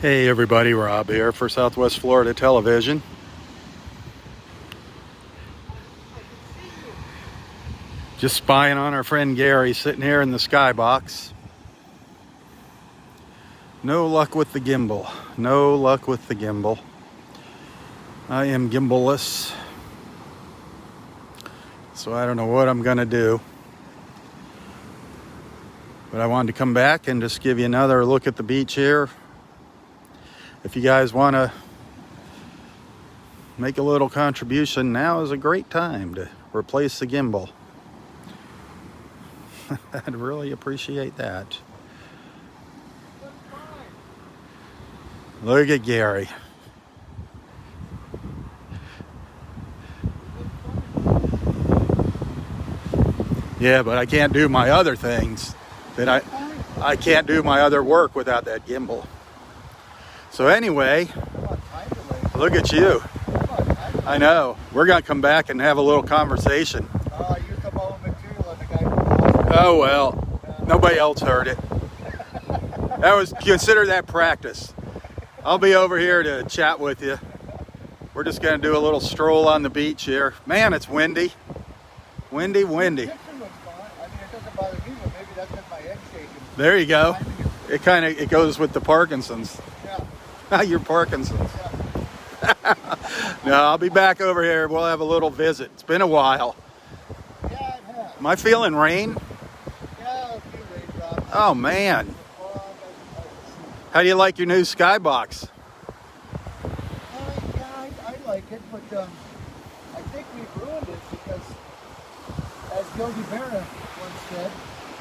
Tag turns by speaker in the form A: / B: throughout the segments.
A: Hey everybody, Rob here for Southwest Florida Television. Just spying on our friend Gary sitting here in the skybox. No luck with the gimbal. No luck with the gimbal. I am gimballess. So I don't know what I'm gonna do. But I wanted to come back and just give you another look at the beach here. If you guys want to make a little contribution, now is a great time to replace the gimbal. I'd really appreciate that. Look at Gary. Yeah, but I can't do my other things. I can't do my other work without that gimbal. So anyway, look at you. I know. We're going to come back and have a little conversation.
B: You come home material and the guy.
A: Oh, well, nobody else heard it. Consider that practice. I'll be over here to chat with you. We're just going to do a little stroll on the beach here. Man, it's windy. Windy.
B: The picture looks fine. I mean, it doesn't bother me, but maybe that's just my head shaking.
A: There you go. It goes with the Parkinson's. Your Parkinson's. No, I'll be back over here. We'll have a little visit. It's been a while.
B: Yeah, it has.
A: Am I feeling rain?
B: Yeah, a few raindrops.
A: Oh, man. How do you like your new skybox?
B: I like it, but I think we've ruined it because, as Yogi Berra once said,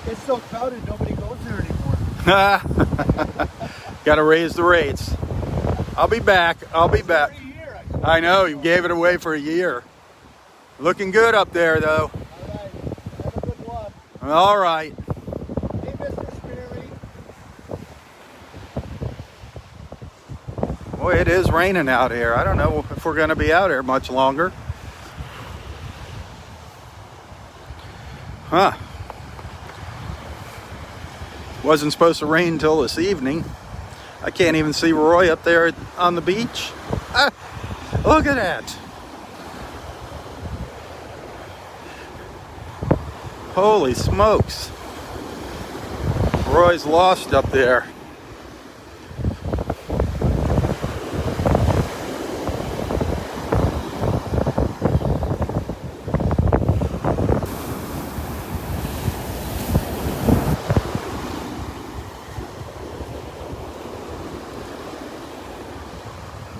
B: it's so crowded nobody goes there anymore.
A: Got to raise the rates. I'll be back. I know, you gave it away for a year. Looking good up there, though.
B: All right. Have a good one.
A: All right.
B: Hey, Mr. Sperry.
A: Boy, it is raining out here. I don't know if we're going to be out here much longer. Huh. Wasn't supposed to rain until this evening. I can't even see Roy up there on the beach. Look at that. Holy smokes. Roy's lost up there.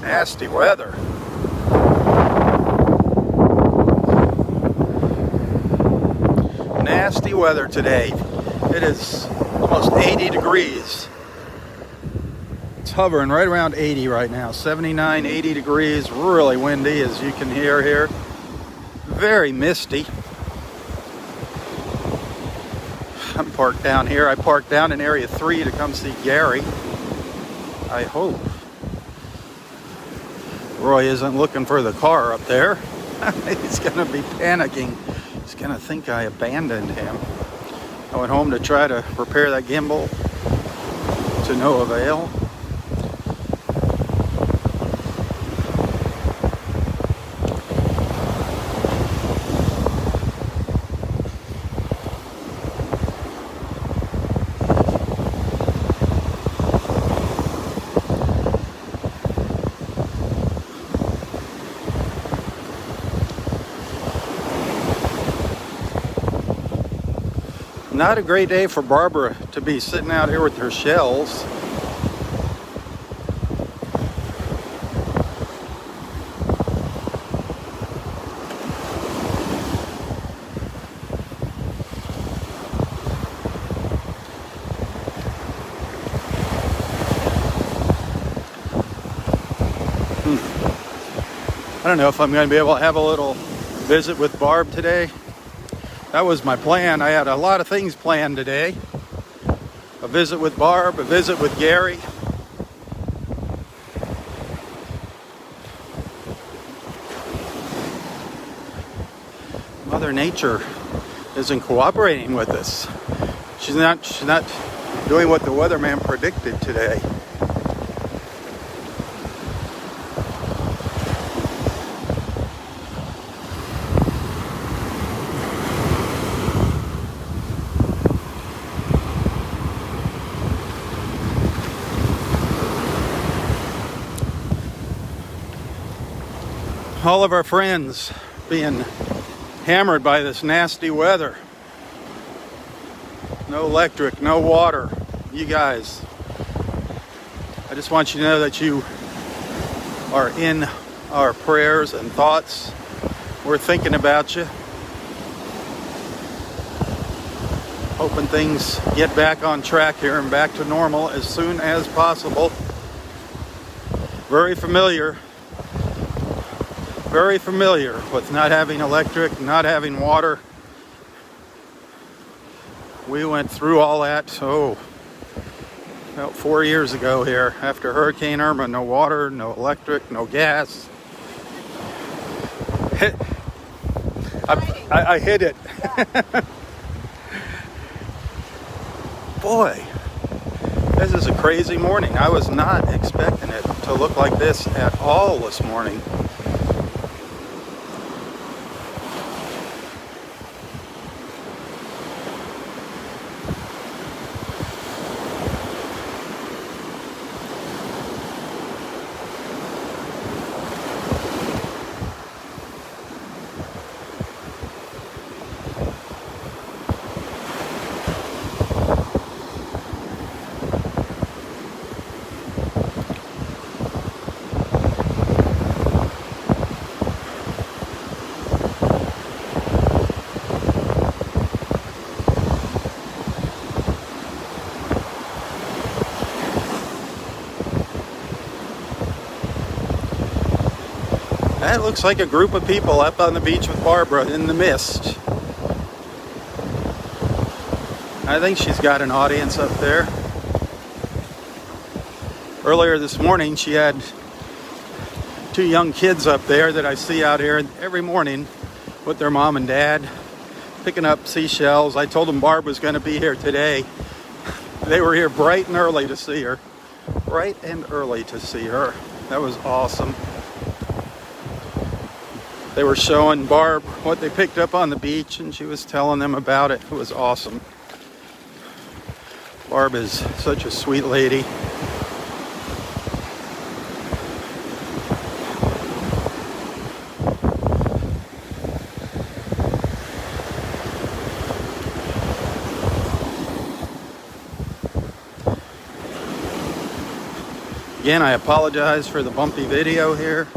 A: Nasty weather. Nasty weather today. It is almost 80 degrees. It's hovering right around 80 right now. 79, 80 degrees. Really windy, as you can hear here. Very misty. I'm parked down here. I parked down in area 3 to come see Gary. I hope Roy isn't looking for the car up there. He's going to be panicking. He's going to think I abandoned him. I went home to try to repair that gimbal to no avail. Not a great day for Barbara to be sitting out here with her shells. I don't know if I'm going to be able to have a little visit with Barb today. That was my plan. I had a lot of things planned today. A visit with Barb, a visit with Gary. Mother Nature isn't cooperating with us. She's not doing what the weatherman predicted today. all of our friends being hammered by this nasty weather. No electric, no water. You guys, I just want you to know that you are in our prayers and thoughts. We're thinking about you. Hoping things get back on track here and back to normal as soon as possible. Very familiar with not having electric, not having water. We went through all that, about 4 years ago here after Hurricane Irma. No water, no electric, no gas. I hit it. Boy, this is a crazy morning. I was not expecting it to look like this at all this morning. That looks like a group of people up on the beach with Barbara in the mist. I think she's got an audience up there. Earlier this morning, she had 2 young kids up there that I see out here every morning with their mom and dad picking up seashells. I told them Barb was going to be here today. They were here bright and early to see her. Bright and early to see her. That was awesome. They were showing Barb what they picked up on the beach, and she was telling them about it. It was awesome. Barb is such a sweet lady. Again, I apologize for the bumpy video here.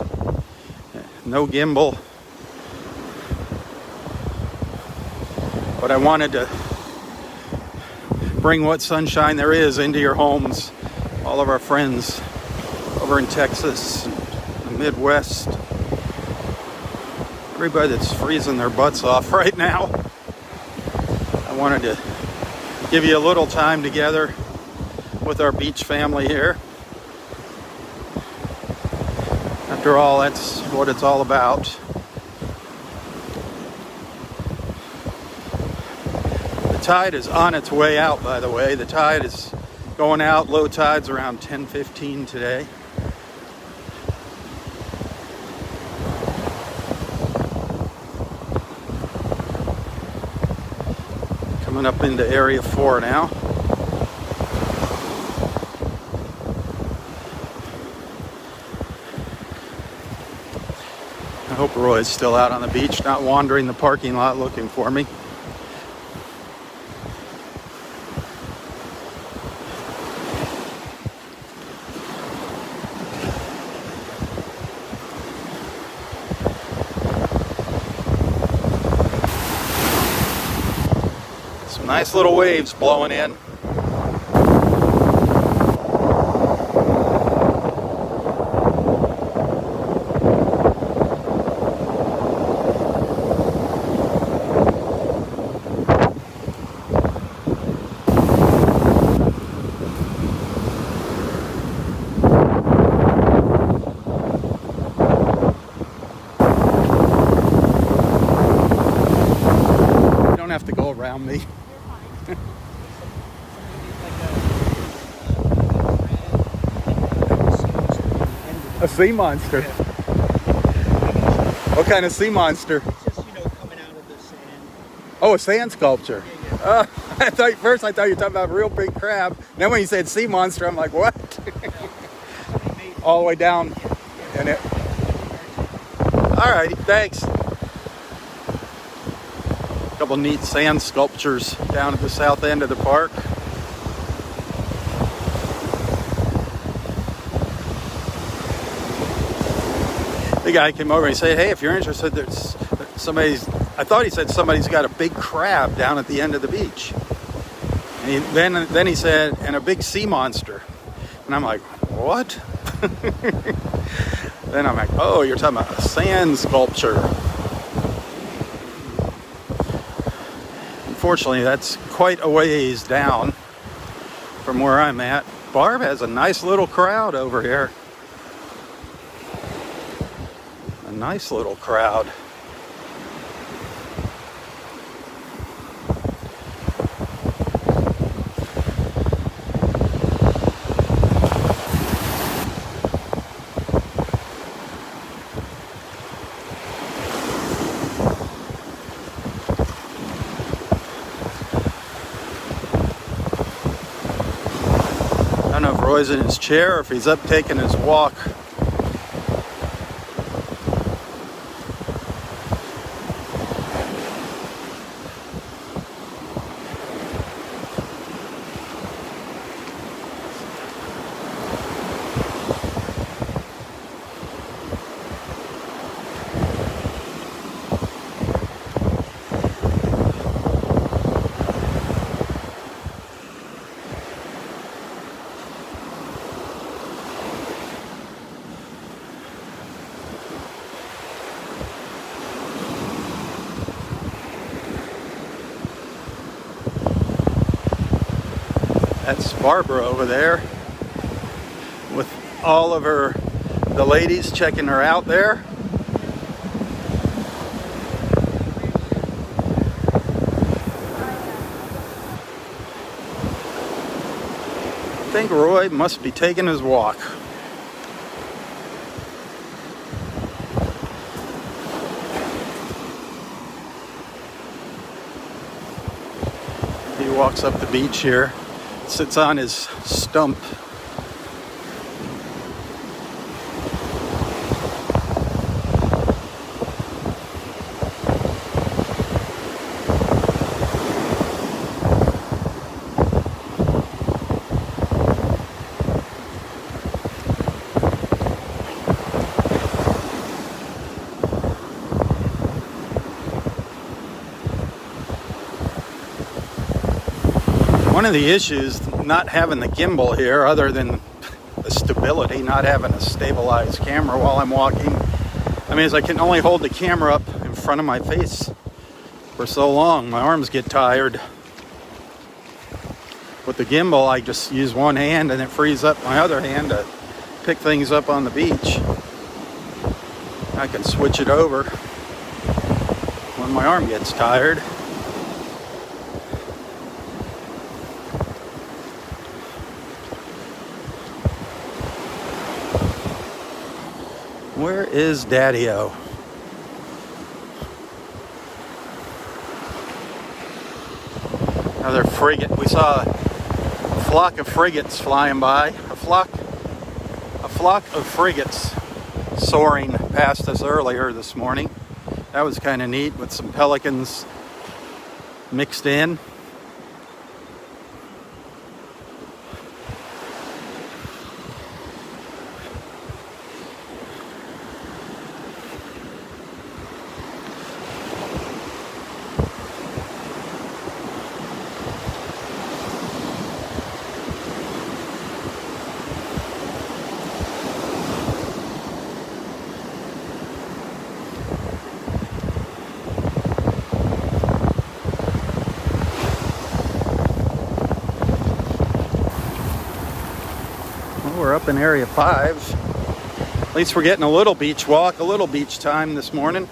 A: No gimbal. But I wanted to bring what sunshine there is into your homes. All of our friends over in Texas, the Midwest. Everybody that's freezing their butts off right now. I wanted to give you a little time together with our beach family here. After all, that's what it's all about. The tide is on its way out, by the way. The tide is going out. Low tide's around 10:15 today. Coming up into Area 4 now. I hope Roy's still out on the beach, not wandering the parking lot looking for me. Some nice little waves blowing in. Have to go around me. A sea monster. What kind of sea monster?
B: It's just, coming out of the sand.
A: Oh, a sand sculpture.
B: Yeah.
A: I thought you were talking about a real big crab. Then when you said sea monster, I'm like, what? All the way down. And it. All Alrighty, thanks. A couple neat sand sculptures down at the south end of the park. The guy came over and he said, hey, if you're interested, there's somebody's, I thought he said somebody's got a big crab down at the end of the beach. And then he said, and a big sea monster. And I'm like, what? Then I'm like, oh, you're talking about a sand sculpture. Unfortunately, that's quite a ways down from where I'm at. Barb has a nice little crowd over here. A nice little crowd. I don't know if Roy's in his chair or if he's up taking his walk. That's Barbara over there with all of the ladies checking her out there. I think Roy must be taking his walk. He walks up the beach here. Sits on his stump. One of the issues not having the gimbal here, other than the stability, not having a stabilized camera while I'm walking, is I can only hold the camera up in front of my face for so long. My arms get tired. With the gimbal, I just use one hand and it frees up my other hand to pick things up on the beach. I can switch it over when my arm gets tired. Where is Daddy-O? Another frigate. We saw a flock of frigates flying by. A flock of frigates soaring past us earlier this morning. That was kind of neat with some pelicans mixed in. We're up in Area 5. At least we're getting a little beach walk, a little beach time this morning.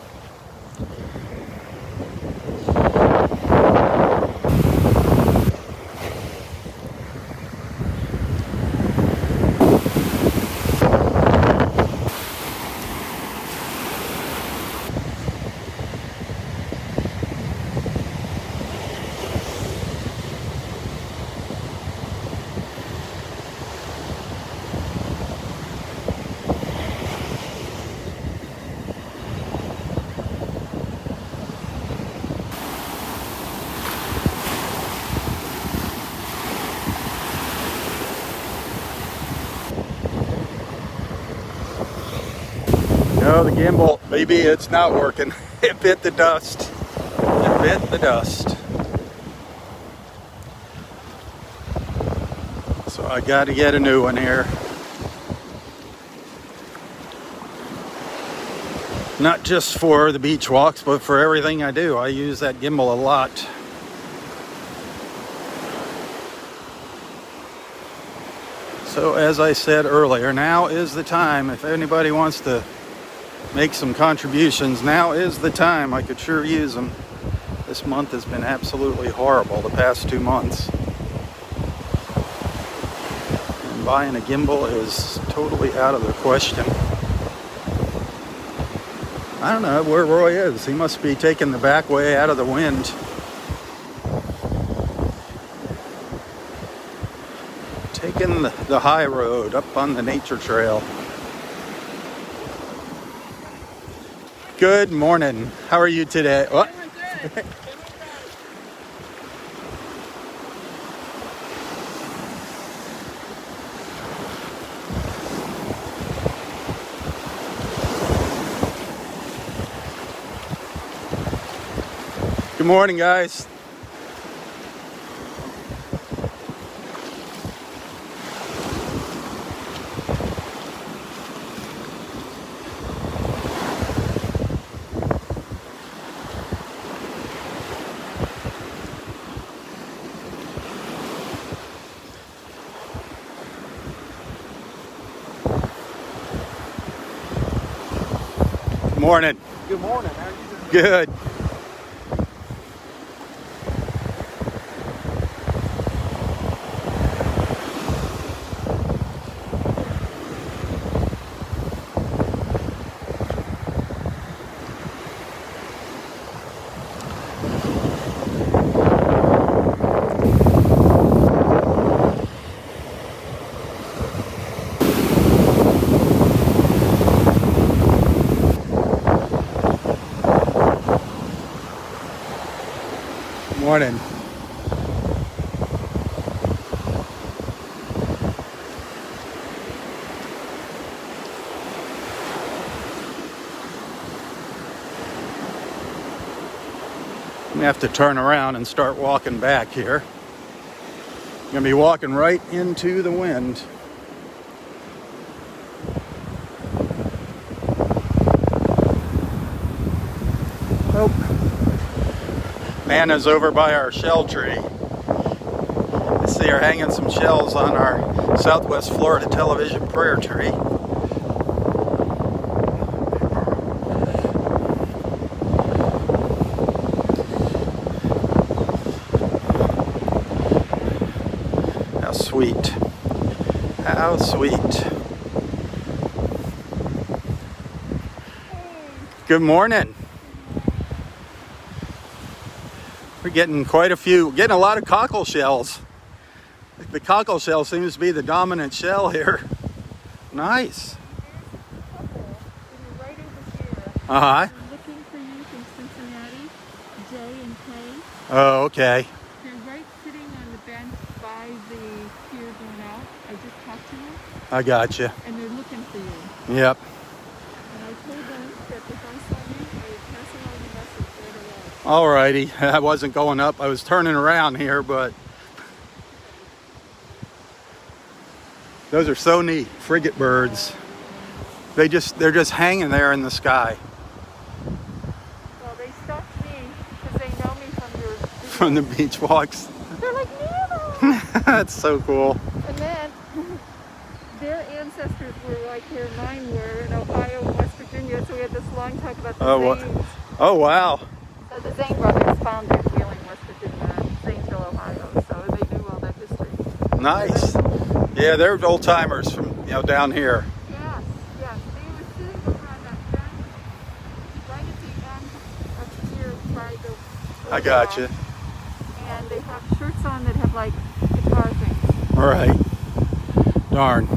A: No, the gimbal, maybe it's not working. It bit the dust. It bit the dust. So I got to get a new one here. Not just for the beach walks, but for everything I do. I use that gimbal a lot. So as I said earlier, now is the time. If anybody wants to make some contributions, now is the time. I could sure use them. This month has been absolutely horrible, the past 2 months. And buying a gimbal is totally out of the question. I don't know where Roy is. He must be taking the back way out of the wind. Taking the high road up on the nature trail. Good morning. How are you today? What?
C: Good.
A: Good morning, guys. Morning.
B: Good morning. How are you doing?
A: Good. Morning. I'm gonna have to turn around and start walking back here. I'm gonna be walking right into the wind. Oh. Nana's over by our shell tree. I see her hanging some shells on our Southwest Florida television prayer tree. How sweet. How sweet. Good morning. We're getting quite a few, getting a lot of cockle shells. The cockle shell seems to be the dominant shell here. Nice.
C: Right over here.
A: Uh-huh.
C: I'm looking for you from Cincinnati, J and K.
A: Oh, okay.
C: They're right sitting on the bench by the pier going out. I just talked to them,
A: I got you.
C: and they're looking for you.
A: Yep.
C: And I told them that if I saw you, I would pass along the message right away.
A: Alrighty. I wasn't going up. I was turning around here, but those are so neat. Frigate birds. They're just hanging there in the sky.
C: Well, they stopped me because they know me from your video.
A: From the beach walks.
C: They're like, Nana!
A: That's so cool.
C: And then their ancestors were like here, mine were in Ohio and West Virginia, so we had this long talk about the Zanes.
A: Oh, wow.
C: So the Zane brothers founded Wheeling, West Virginia, and Zanesville, Ohio, so they knew all that history.
A: Nice. Yeah, they're old timers from, down here.
C: Yes, yes. They were sitting over on that bench, right at the end of here by the
A: I got you.
C: And they have shirts on that have like guitar things.
A: All right. Darn.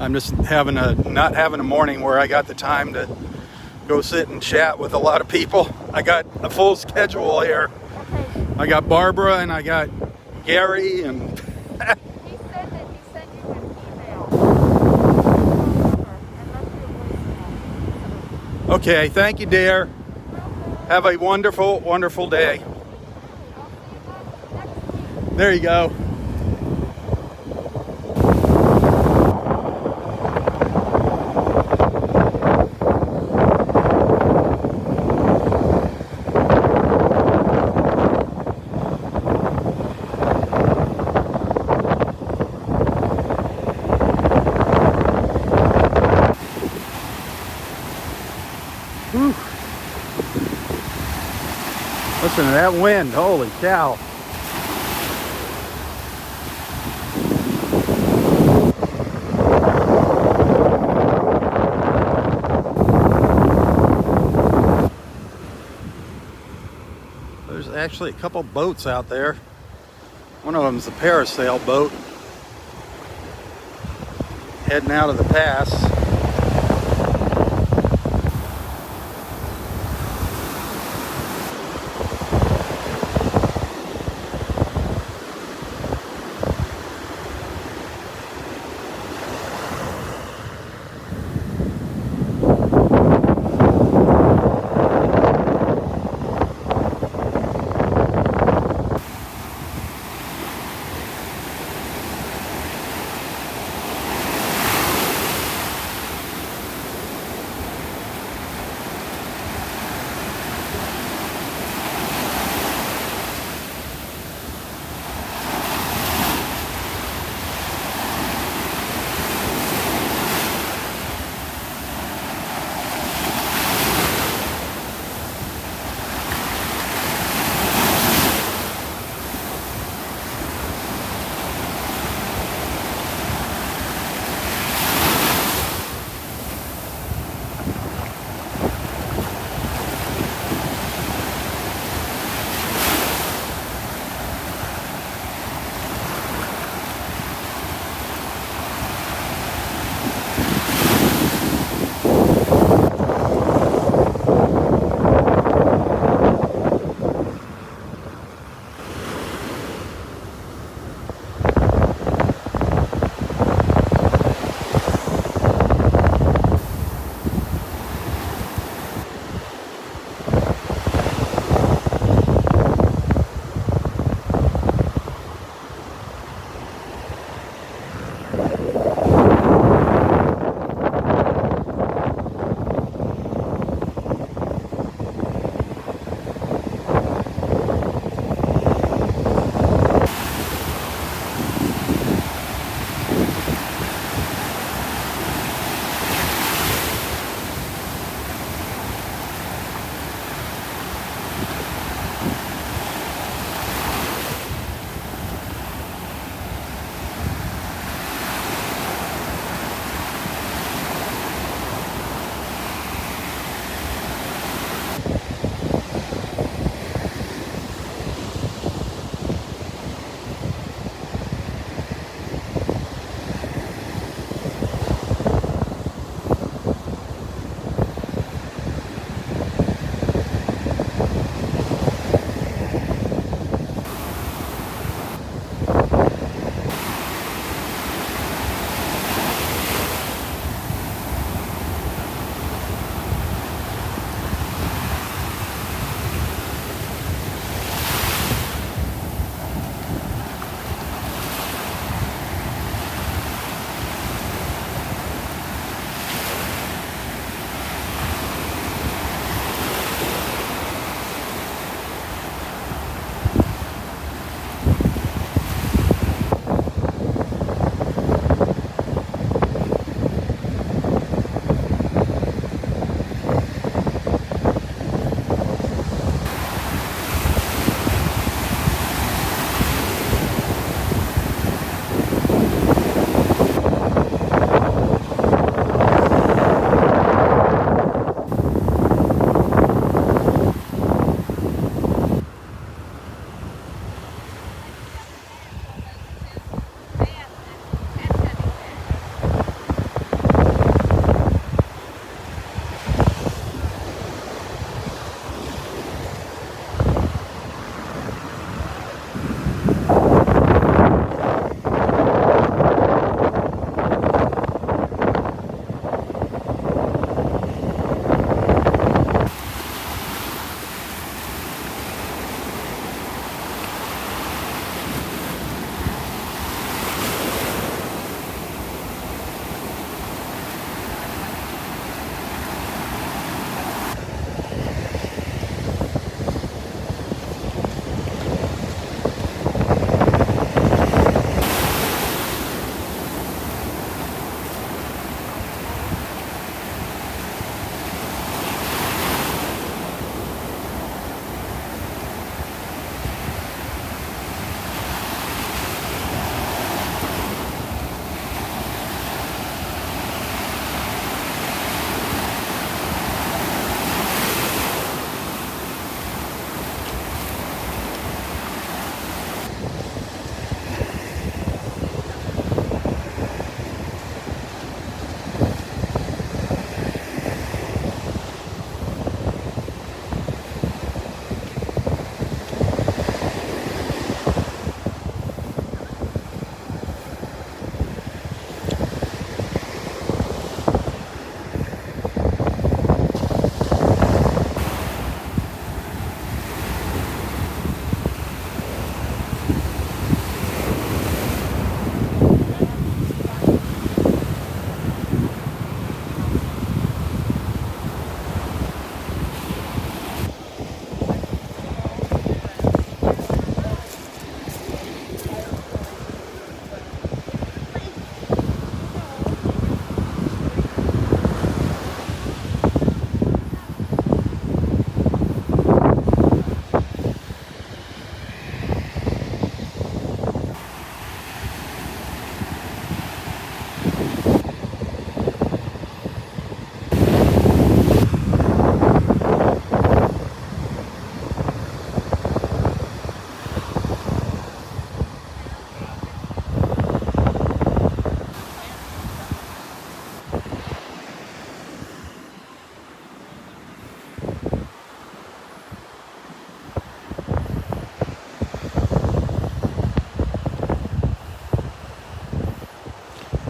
A: I'm just not having a morning where I got the time to go sit and chat with a lot of people. I got a full schedule here.
C: Okay.
A: I got Barbara and I got Gary and
C: He said that he sent you an email. And left you a voicemail.
A: Okay, thank you, dear. Have a wonderful, wonderful day. There you go. Whew. Listen to that wind, holy cow. There's actually a couple boats out there. One of them's a parasail boat heading out of the pass.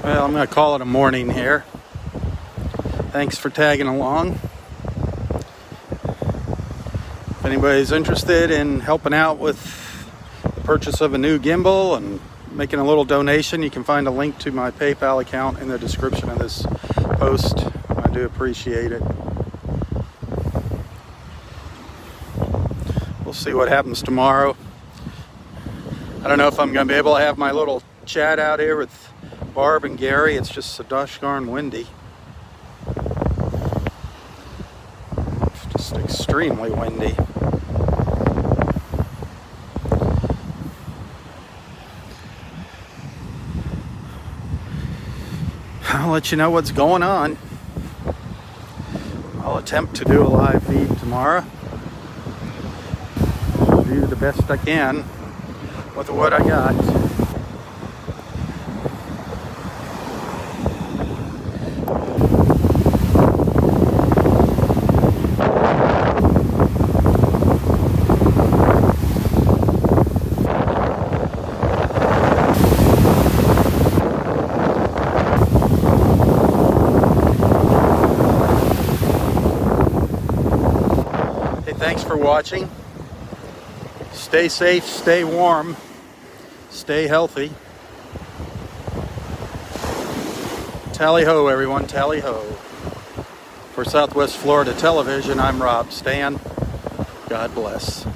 A: Well, I'm going to call it a morning here. Thanks for tagging along. If anybody's interested in helping out with the purchase of a new gimbal and making a little donation, you can find a link to my PayPal account in the description of this post. I do appreciate it. We'll see what happens tomorrow. I don't know if I'm going to be able to have my little chat out here with Barb and Gary. It's just so gosh darn windy. It's just extremely windy. I'll let you know what's going on. I'll attempt to do a live feed tomorrow. Do the best I can with what I got. Hey, thanks for watching. Stay safe, stay warm, stay healthy. Tally ho, everyone, tally ho. For Southwest Florida Television, I'm Rob Stan. God bless.